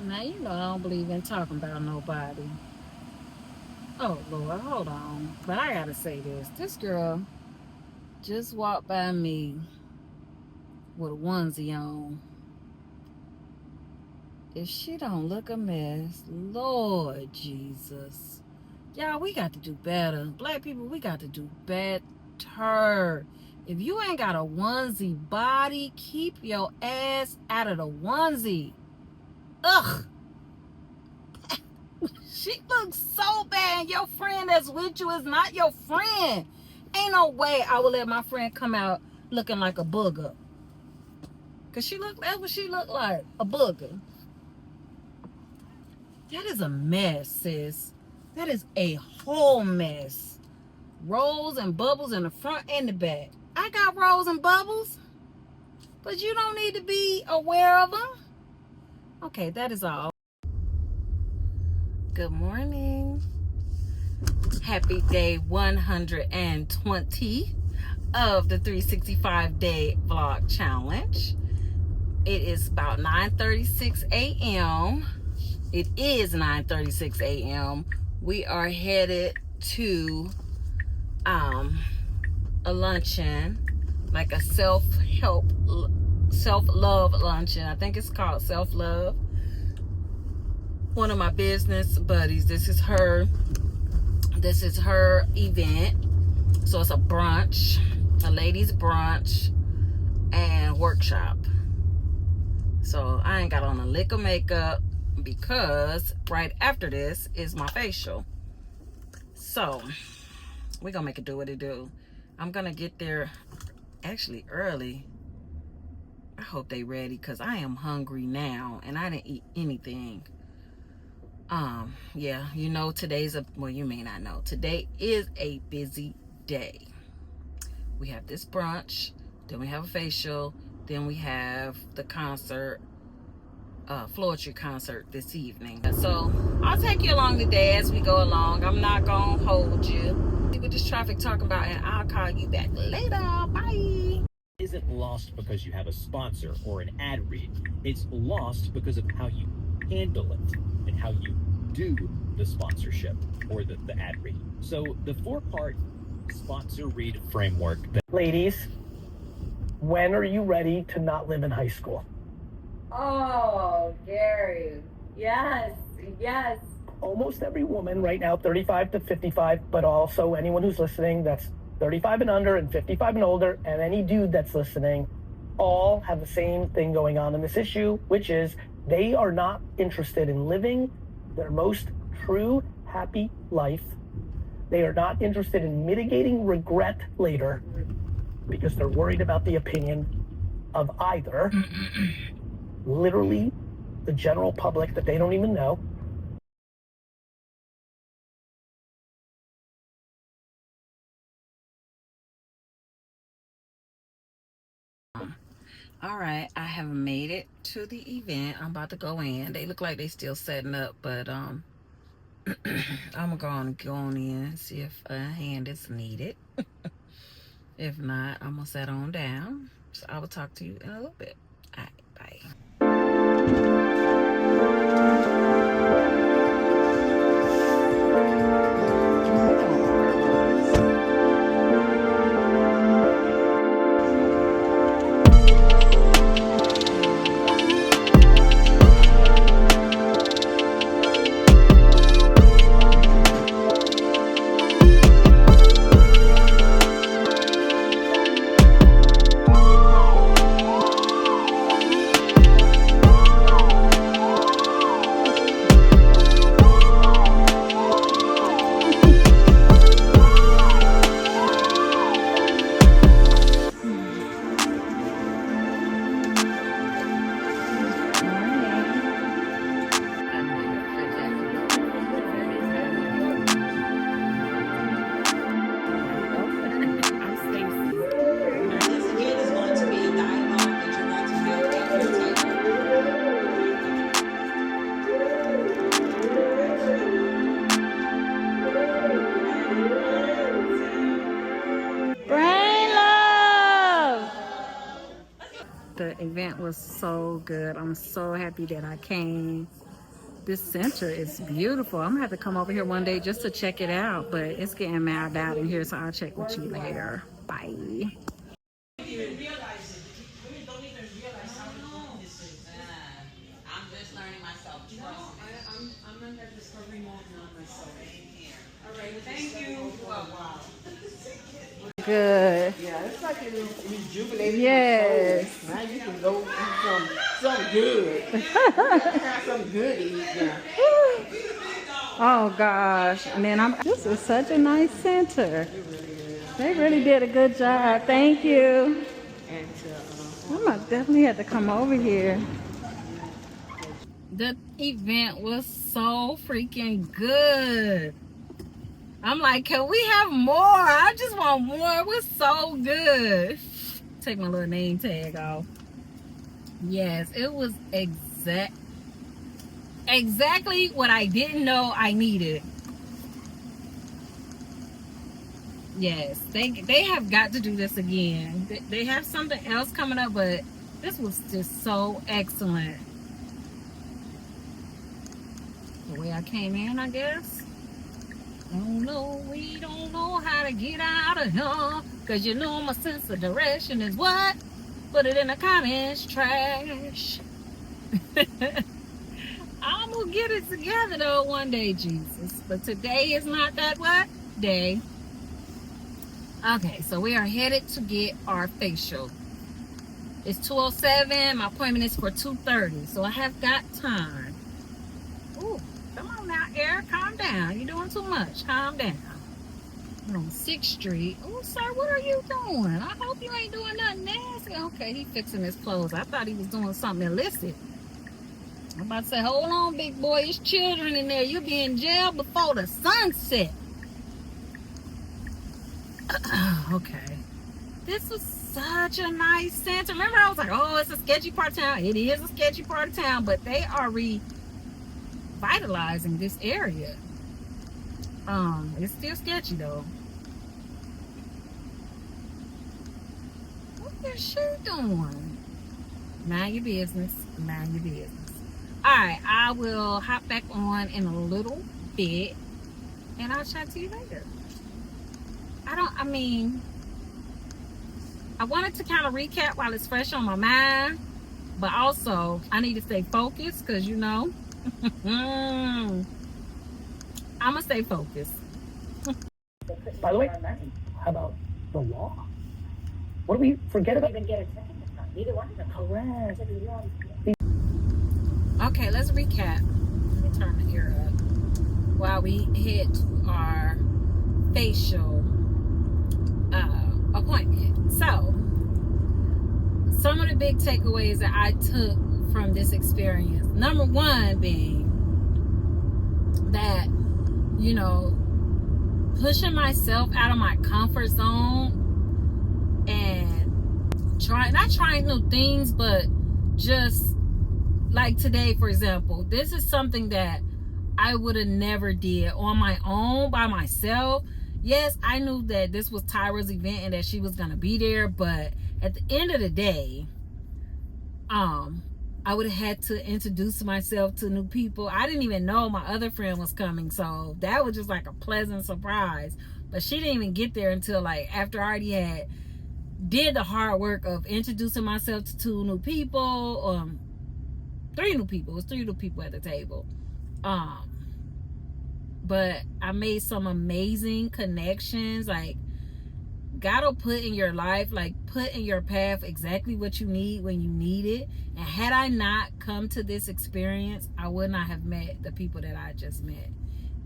Now, you know I don't believe in talking about nobody. Oh, Lord, hold on. But I gotta say this. This girl just walked by me with a onesie on. If she don't look a mess, Lord Jesus. Y'all, we got to do better. Black people, we got to do better. If you ain't got a onesie body, keep your ass out of the onesie. Ugh. She looks so bad. Your friend that's with you is not your friend. Ain't no way I would let my friend come out looking like a booger. Cause that's what she looked like, a booger. That is a mess, sis. That is a whole mess. Rolls and bubbles in the front and the back. I got rolls and bubbles, but you don't need to be aware of them. Okay, that is all. Good morning. Happy day 120 of the 365 day vlog challenge. It is about 9:36 a.m. It is 9:36 a.m. We are headed to a luncheon, like a self-love luncheon. I think it's called self-love. One of my business buddies, this is her event. So it's a brunch, a ladies brunch and workshop. So I ain't got on a lick of makeup because right after this is my facial. So we're gonna make it do what it do. I'm gonna get there actually early. I hope they ready because I am hungry now and I didn't eat anything. Yeah, you know you may not know. Today is a busy day. We have this brunch, then we have a facial, then we have the concert, Floetry concert this evening. So I'll take you along today as we go along. I'm not gonna hold you. See what this traffic talking about, and I'll call you back later. Bye. Isn't lost because you have a sponsor or an ad read. It's lost because of how you handle it and how you do the sponsorship or the ad read. So the 4-part sponsor read framework. Ladies, when are you ready to not live in high school? Oh, Gary. Yes. Almost every woman right now, 35 to 55, but also anyone who's listening that's 35 and under and 55 and older, and any dude that's listening, all have the same thing going on in this issue, which is they are not interested in living their most true, happy life. They are not interested in mitigating regret later because they're worried about the opinion of either literally the general public that they don't even know. All right, I have made it to the event. I'm about to go in. They look like they still setting up, but I'm gonna go on in and see if a hand is needed. If not, I'm gonna sit on down. So I will talk to you in a little bit. All right, bye. The event was so good. I'm so happy that I came. This center is beautiful. I'm gonna have to come over here one day just to check it out, but it's getting mad out in here, so I'll check with you later. Bye. I'm just learning myself. I'm under discovery mode now myself. All right, thank you. Wow. Good. Yeah, it's like a rejuvenating. Yes. Now you can go eat some good. Have some good to eat now. Oh gosh. And then this is such a nice center. They really did a good job. Thank you. And I might definitely have to come over here. The event was so freaking good. I'm like, can we have more? I just want more. It was so good. Take my little name tag off. Yes, it was exactly what I didn't know I needed. Yes, they have got to do this again. They have something else coming up, but this was just so excellent. The way I came in, I guess. Oh no, we don't know how to get out of here. Cause you know my sense of direction is what? Put it in the comments, trash. I'm gonna get it together though one day, Jesus. But today is not that what? Day. Okay, so we are headed to get our facial. It's 2:07. My appointment is for 2:30. So I have got time. Ooh. Come on now, Eric, calm down. You're doing too much. Calm down. We're on 6th Street. Oh, sir, what are you doing? I hope you ain't doing nothing nasty. Okay, he fixing his clothes. I thought he was doing something illicit. I'm about to say, hold on, big boy. There's children in there. You'll be in jail before the sunset. Okay. This was such a nice center. Remember, I was like, oh, it's a sketchy part of town. It is a sketchy part of town, but they are revitalizing this area. It's still sketchy though. What is she doing? Mind your business. Mind your business. Alright, I will hop back on in a little bit and I'll chat to you later. I wanted to kind of recap while it's fresh on my mind, but also I need to stay focused because you know I'm gonna stay focused. By the way, how about the law? What do we forget about? Even get a second this time. Neither one of them. Correct. Okay, let's recap. Let me turn the ear up while we hit our facial appointment. So, some of the big takeaways that I took from this experience. Number one being that, you know, pushing myself out of my comfort zone and not trying new things, but just like today, for example, this is something that I would have never did on my own by myself. Yes, I knew that this was Tyra's event and that she was gonna be there, but at the end of the day, I would have had to introduce myself to new people. I didn't even know my other friend was coming, so that was just like a pleasant surprise. But she didn't even get there until like after I already did the hard work of introducing myself to 2 new people, 3 new people. It was 3 new people at the table. But I made some amazing connections. Like, God will put in your life, like put in your path exactly what you need when you need it. And had I not come to this experience, I would not have met the people that I just met.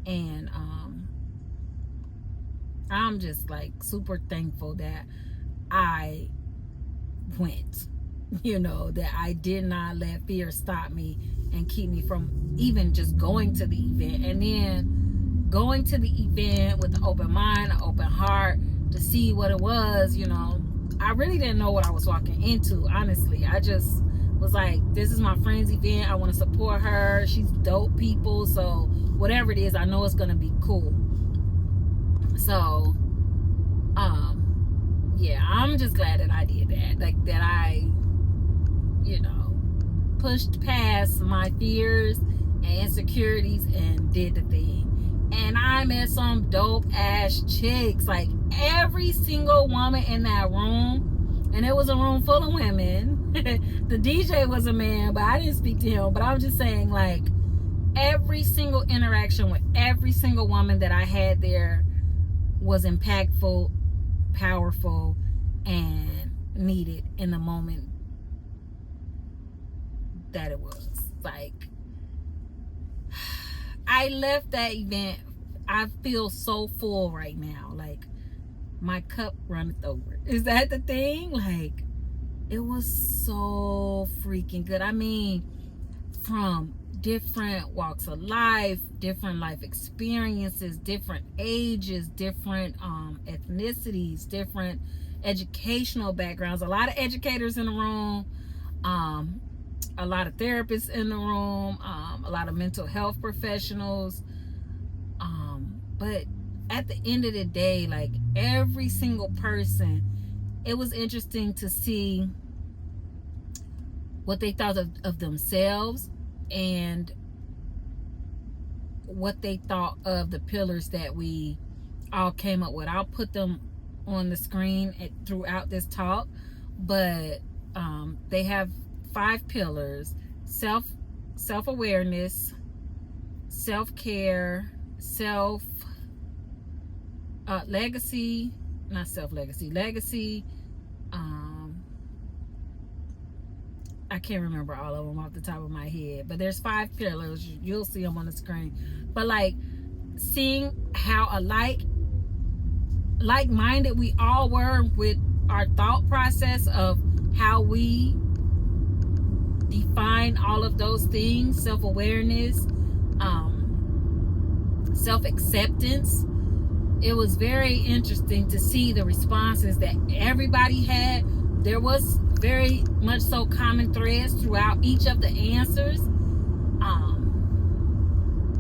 And I'm just like super thankful that I went, you know, that I did not let fear stop me and keep me from even just going to the event. And then going to the event with an open mind, an open heart, to see what it was. You know, I really didn't know what I was walking into, honestly. I just was like, this is my friend's event, I want to support her, she's dope people, so whatever it is, I know it's gonna be cool. So yeah, I'm just glad that I did that, like that I, you know, pushed past my fears and insecurities and did the thing. And I met some dope ass chicks. Like every single woman in that room, and it was a room full of women. The DJ was a man, but I didn't speak to him. But I'm just saying, like, every single interaction with every single woman that I had there was impactful, powerful, and needed in the moment that it was. Like, I left that event, I feel so full right now. Like, my cup runneth over. Is that the thing? Like, it was so freaking good. I mean, from different walks of life, different life experiences, different ages, different ethnicities, different educational backgrounds. A lot of educators in the room, a lot of therapists in the room, a lot of mental health professionals. But at the end of the day, like, every single person, it was interesting to see what they thought of themselves and what they thought of the pillars that we all came up with. I'll put them on the screen throughout this talk, but they have 5 pillars: self-awareness, self-care, legacy, I can't remember all of them off the top of my head, but there's 5 pillars. You'll see them on the screen. But like, seeing how like-minded we all were with our thought process of how we define all of those things: self-awareness, self-acceptance. It was very interesting to see the responses that everybody had. There was very much so common threads throughout each of the answers.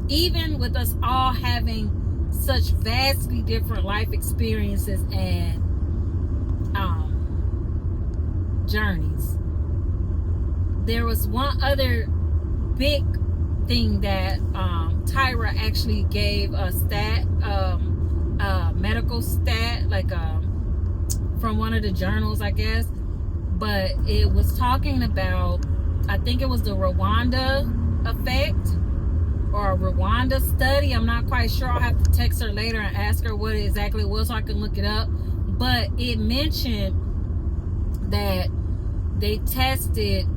Even with us all having such vastly different life experiences and journeys. There was one other big thing that Tyra actually gave a stat, medical stat, like from one of the journals, I guess. But it was talking about, I think it was the Rwanda effect or a Rwanda study. I'm not quite sure. I'll have to text her later and ask her what it exactly was so I can look it up. But it mentioned that they tested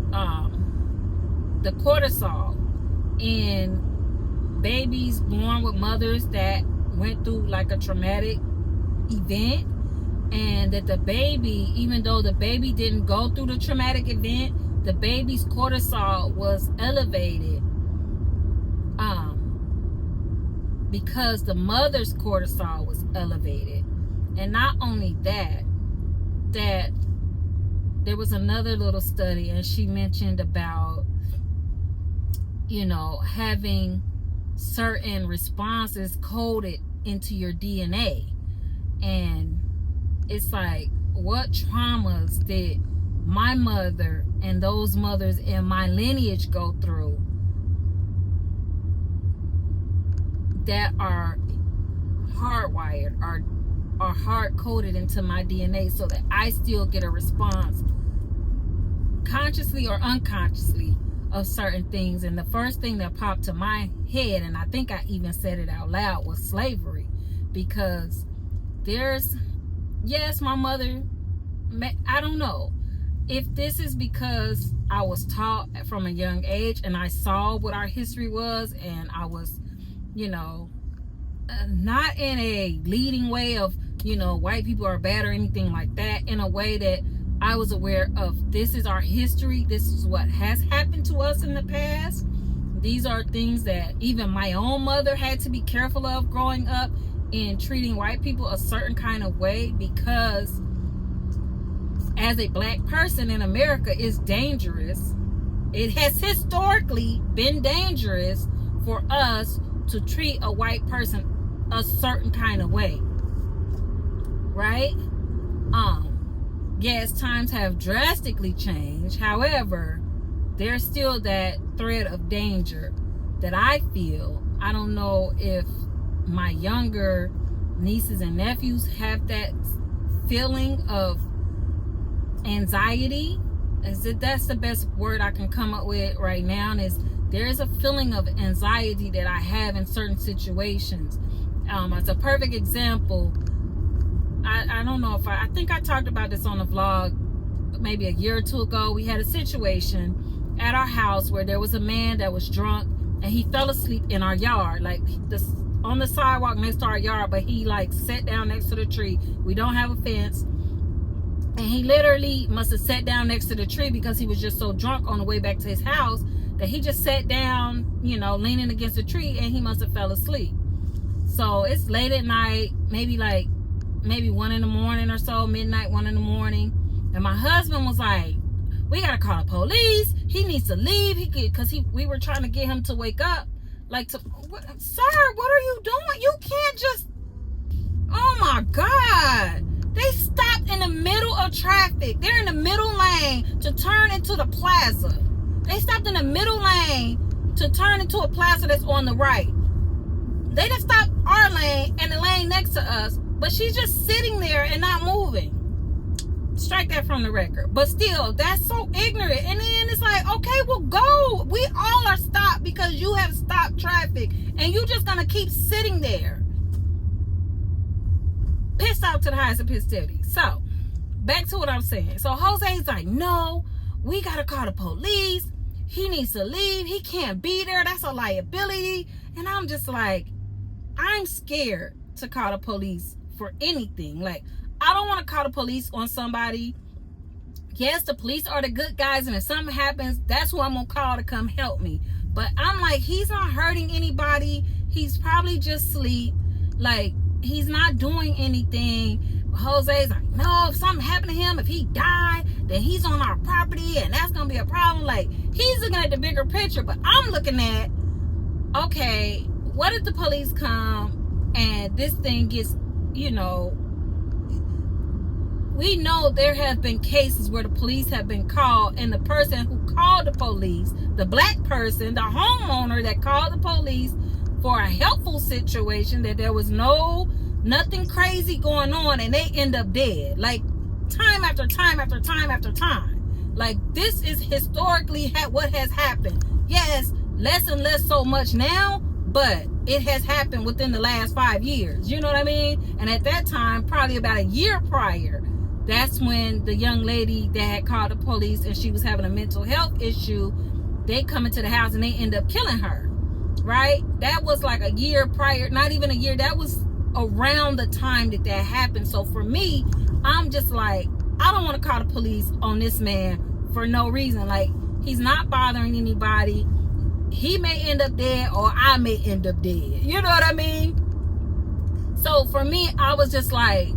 the cortisol in babies born with mothers that went through like a traumatic event, and that the baby, even though the baby didn't go through the traumatic event, the baby's cortisol was elevated because the mother's cortisol was elevated. And not only that there was another little study, and she mentioned about, you know, having certain responses coded into your DNA. And it's like, what traumas did my mother and those mothers in my lineage go through that are hardwired, are hard-coded into my DNA, so that I still get a response consciously or unconsciously of certain things. And the first thing that popped to my head, and I think I even said it out loud, was slavery. Because yes, my mother, I don't know if this is because I was taught from a young age and I saw what our history was, and I was, you know, not in a leading way of, you know, white people are bad or anything like that, in a way that I was aware of, this is our history, this is what has happened to us in the past. These are things that even my own mother had to be careful of growing up, in treating white people a certain kind of way, because as a black person in America, it's dangerous. It has historically been dangerous for us to treat a white person a certain kind of way, right? Yes, times have drastically changed. However, there's still that thread of danger that I feel. I don't know if my younger nieces and nephews have that feeling of anxiety. That's the best word I can come up with right now. Is there is a feeling of anxiety that I have in certain situations. As a perfect example, I don't know if I think I talked about this on the vlog maybe a year or two ago. We had a situation at our house where there was a man that was drunk and he fell asleep in our yard, like on the sidewalk next to our yard, but he like sat down next to the tree. We don't have a fence. And he literally must have sat down next to the tree because he was just so drunk on the way back to his house that he just sat down, you know, leaning against the tree, and he must have fell asleep. So it's late at night, maybe 1 in the morning or so, midnight, 1 in the morning. And my husband was like, we gotta call the police. He needs to leave. Because we were trying to get him to wake up. Like, sir, what are you doing? You can't just, oh my God. They stopped in the middle of traffic. They're in the middle lane to turn into the plaza. They stopped in the middle lane to turn into a plaza that's on the right. They didn't stop our lane and the lane next to us, but she's just sitting there and not moving. Strike that from the record. But still, that's so ignorant. And then it's like, okay, well, go. We all are stopped because you have stopped traffic, and you just gonna keep sitting there. Pissed off to the highest of pistivity. So, back to what I'm saying. So, Jose's like, no, we got to call the police. He needs to leave. He can't be there. That's a liability. And I'm just like, I'm scared to call the police for anything. Like, I don't want to call the police on somebody. Yes, the police are the good guys. And if something happens, that's who I'm going to call to come help me. But I'm like, he's not hurting anybody. He's probably just asleep. Like, he's not doing anything. Jose's like, no, if something happened to him, if he died, then he's on our property and that's gonna be a problem. Like, he's looking at the bigger picture, but I'm looking at, okay, what if the police come and this thing gets, you know, we know there have been cases where the police have been called, and the person who called the police, the black person, the homeowner that called the police for a helpful situation, that there was nothing crazy going on, and they end up dead. Like, time after time after time after time. Like, this is historically what has happened. Yes, less and less so much now, but it has happened within the last 5 years. You know what I mean? And at that time, probably about a year prior, that's when the young lady that had called the police and she was having a mental health issue, they come into the house and they end up killing her. Right? That was like a year prior, not even a year. That was around the time that happened. So for me, I'm just like, I don't want to call the police on this man for no reason. Like, he's not bothering anybody. He may end up dead, or I may end up dead. You know what I mean? So for me, I was just like,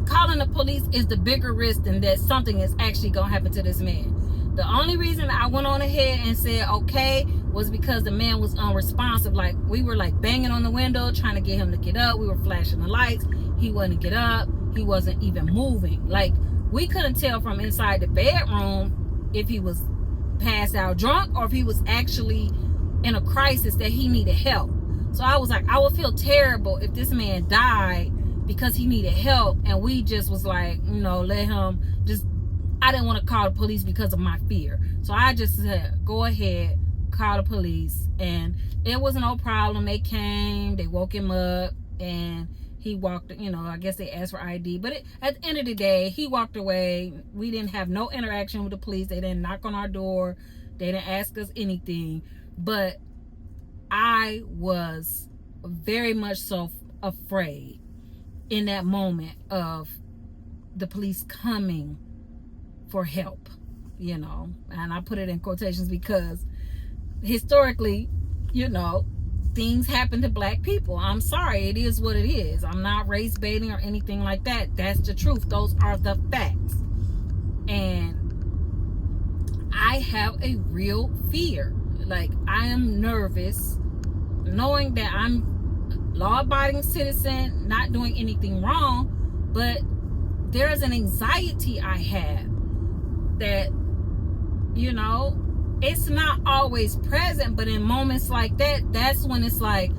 calling the police is the bigger risk than that something is actually going to happen to this man. The only reason I went on ahead and said okay was because the man was unresponsive. Like, we were like banging on the window trying to get him to get up. We were flashing the lights. He wouldn't get up. He wasn't even moving. Like, we couldn't tell from inside the bedroom if he was passed out drunk or if he was actually in a crisis that he needed help. So I was like, I would feel terrible if this man died because he needed help and we just was like, you know, let him just, I didn't want to call the police because of my fear. So I just said, go ahead, call the police. And it was no problem. They came, they woke him up, and he walked, you know, I guess they asked for ID. But at the end of the day, he walked away. We didn't have no interaction with the police. They didn't knock on our door. They didn't ask us anything. But I was very much so afraid in that moment of the police coming for help, you know. And I put it in quotations because historically, you know, things happen to black people. I'm sorry, it is what it is. I'm not race baiting or anything like that. That's the truth. Those are the facts. And I have a real fear. Like, I am nervous knowing that I'm a law-abiding citizen, not doing anything wrong, but there's an anxiety I have that, you know, it's not always present, but in moments like that, that's when it's like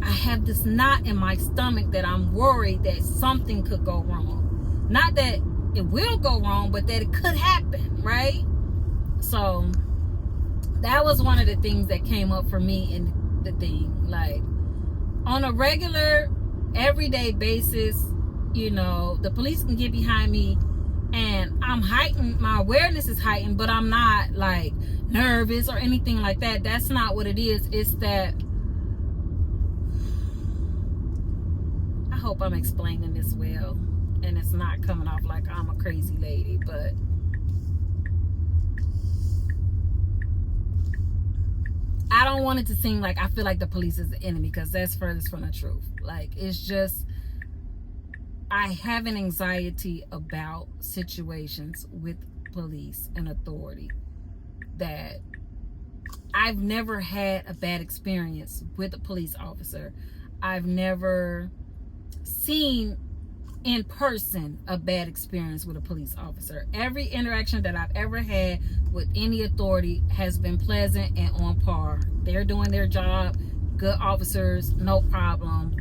I have this knot in my stomach that I'm worried that something could go wrong. Not that it will go wrong, but that it could happen, right? So that was one of the things that came up for me in the thing. Like, on a regular, everyday basis, you know, the police can get behind me and I'm heightened, my awareness is heightened, but I'm not like nervous or anything like that. That's not what it is. It's that, I hope I'm explaining this well and it's not coming off like I'm a crazy lady, but I don't want it to seem like I feel like the police is the enemy, because that's furthest from the truth. Like, it's just, I have an anxiety about situations with police and authority that I've never had a bad experience with a police officer. I've never seen in person a bad experience with a police officer. Every interaction that I've ever had with any authority has been pleasant and on par. They're doing their job, good officers, no problem.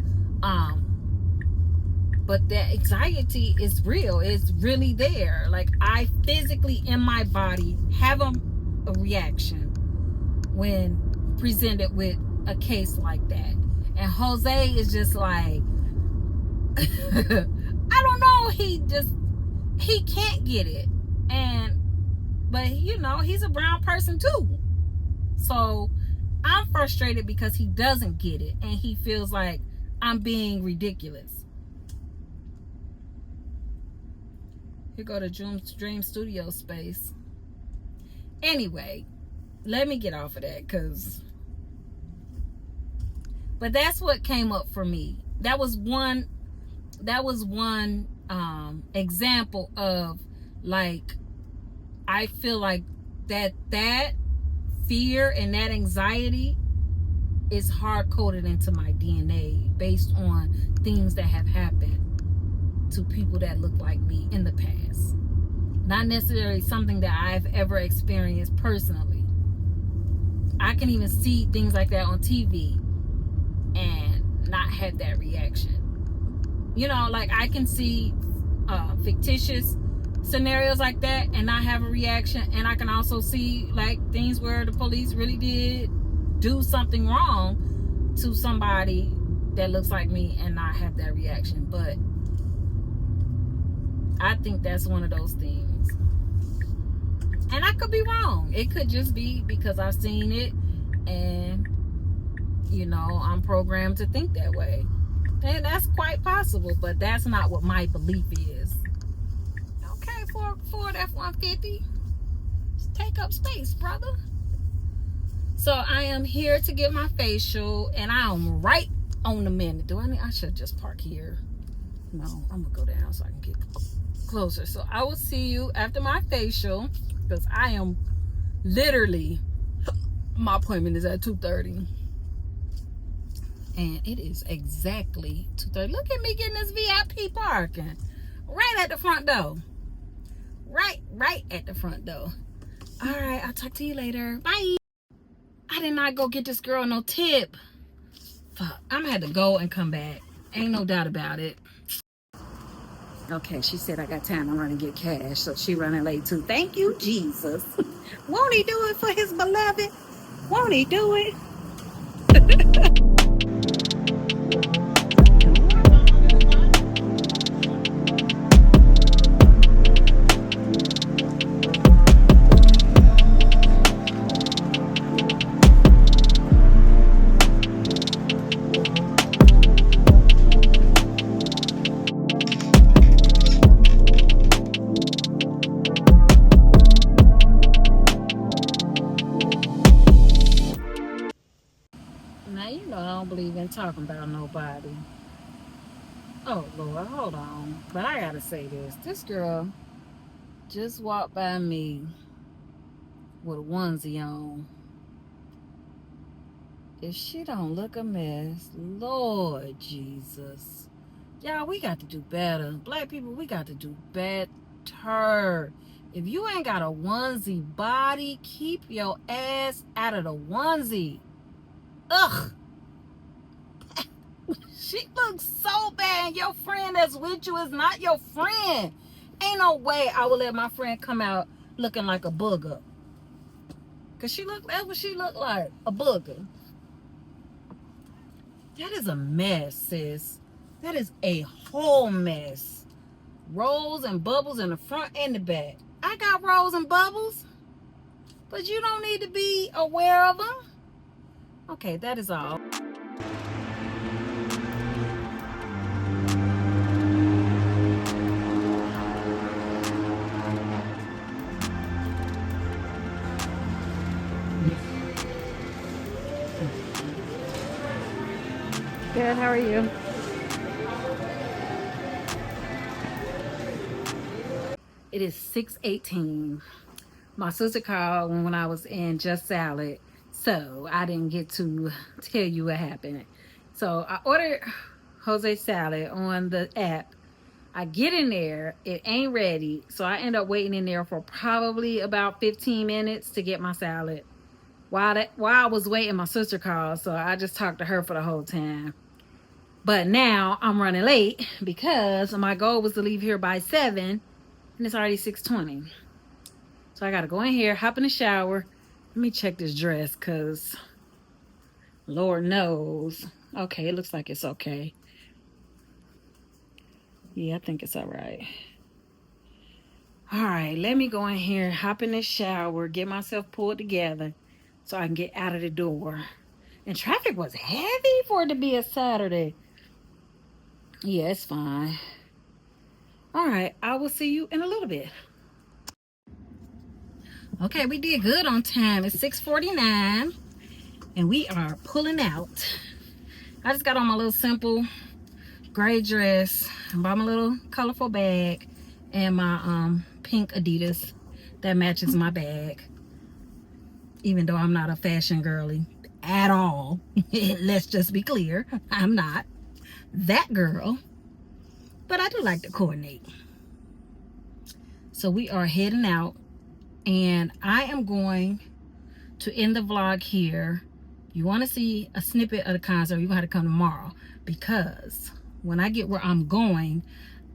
But that anxiety is real. It's really there. Like, I physically in my body have a reaction when presented with a case like that. And Jose is just like, I don't know, he can't get it. But you know, he's a brown person too. So I'm frustrated because he doesn't get it and he feels like I'm being ridiculous. Here go to Dream Studio space. Anyway, let me get off of that, but that's what came up for me. That was one example of, like, I feel like that fear and that anxiety is hard-coded into my DNA based on things that have happened to people that look like me in the past. Not necessarily something that I've ever experienced personally. I can even see things like that on TV and not have that reaction. You know, like, I can see fictitious scenarios like that and not have a reaction, and I can also see like things where the police really did do something wrong to somebody that looks like me and not have that reaction. But I think that's one of those things, and I could be wrong. It could just be because I've seen it and, you know, I'm programmed to think that way, and that's quite possible, but that's not what my belief is. Okay, Ford F-150, just take up space, brother. So I am here to get my facial, and I am right on the minute. I should just park here. No, I'm gonna go down so I can get closer. So I will see you after my facial, because I am literally, my appointment is at 2:30. And it is exactly 2:30. Look at me getting this VIP parking right at the front door. Right at the front door. All right, I'll talk to you later. Bye. I did not go get this girl no tip. Fuck, I'm gonna have to go and come back. Ain't no doubt about it. Okay, she said I got time to run and get cash, so she running late too. Thank you, Jesus. Won't he do it for his beloved? Won't he do it? Now, you know I don't believe in talking about nobody. Oh, Lord, hold on. But I gotta say this. This girl just walked by me with a onesie on. If she don't look a mess, Lord Jesus. Y'all, we got to do better. Black people, we got to do better. If you ain't got a onesie body, keep your ass out of the onesie. Ugh. She looks so bad. Your friend that's with you is not your friend. Ain't no way I would let my friend come out looking like a booger. Cause that's what she looked like, a booger. That is a mess, sis. That is a whole mess. Rolls and bubbles in the front and the back. I got rolls and bubbles, but you don't need to be aware of them. Okay, that is all. Good, how are you? It is 6:18. My sister called when I was in Just Salad, so I didn't get to tell you what happened. So I ordered Jose salad on the app. I get in there, it ain't ready, so I end up waiting in there for probably about 15 minutes to get my salad. While I was waiting, my sister called, so I just talked to her for the whole time. But now I'm running late because my goal was to leave here by 7, and it's already 6:20. So I gotta go in here, hop in the shower. Let me check this dress, because Lord knows. Okay, it looks like it's okay. Yeah, I think it's all right. All right, let me go in here, hop in the shower, get myself pulled together so I can get out of the door. And traffic was heavy for it to be a Saturday. Yeah, it's fine. All right, I will see you in a little bit. Okay, we did good on time. It's 6:49 and we are pulling out. I just got on my little simple gray dress, bought my little colorful bag, and my pink Adidas that matches my bag. Even though I'm not a fashion girly at all. Let's just be clear. I'm not that girl. But I do like to coordinate. So we are heading out. And I am going to end the vlog here. You want to see a snippet of the concert, you're going to have to come tomorrow. Because when I get where I'm going,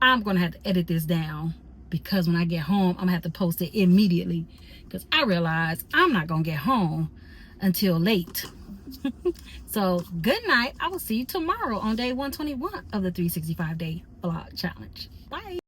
I'm going to have to edit this down. Because when I get home, I'm going to have to post it immediately. Because I realize I'm not going to get home until late. So good night. I will see you tomorrow on day 121 of the 365 day vlog challenge. Bye.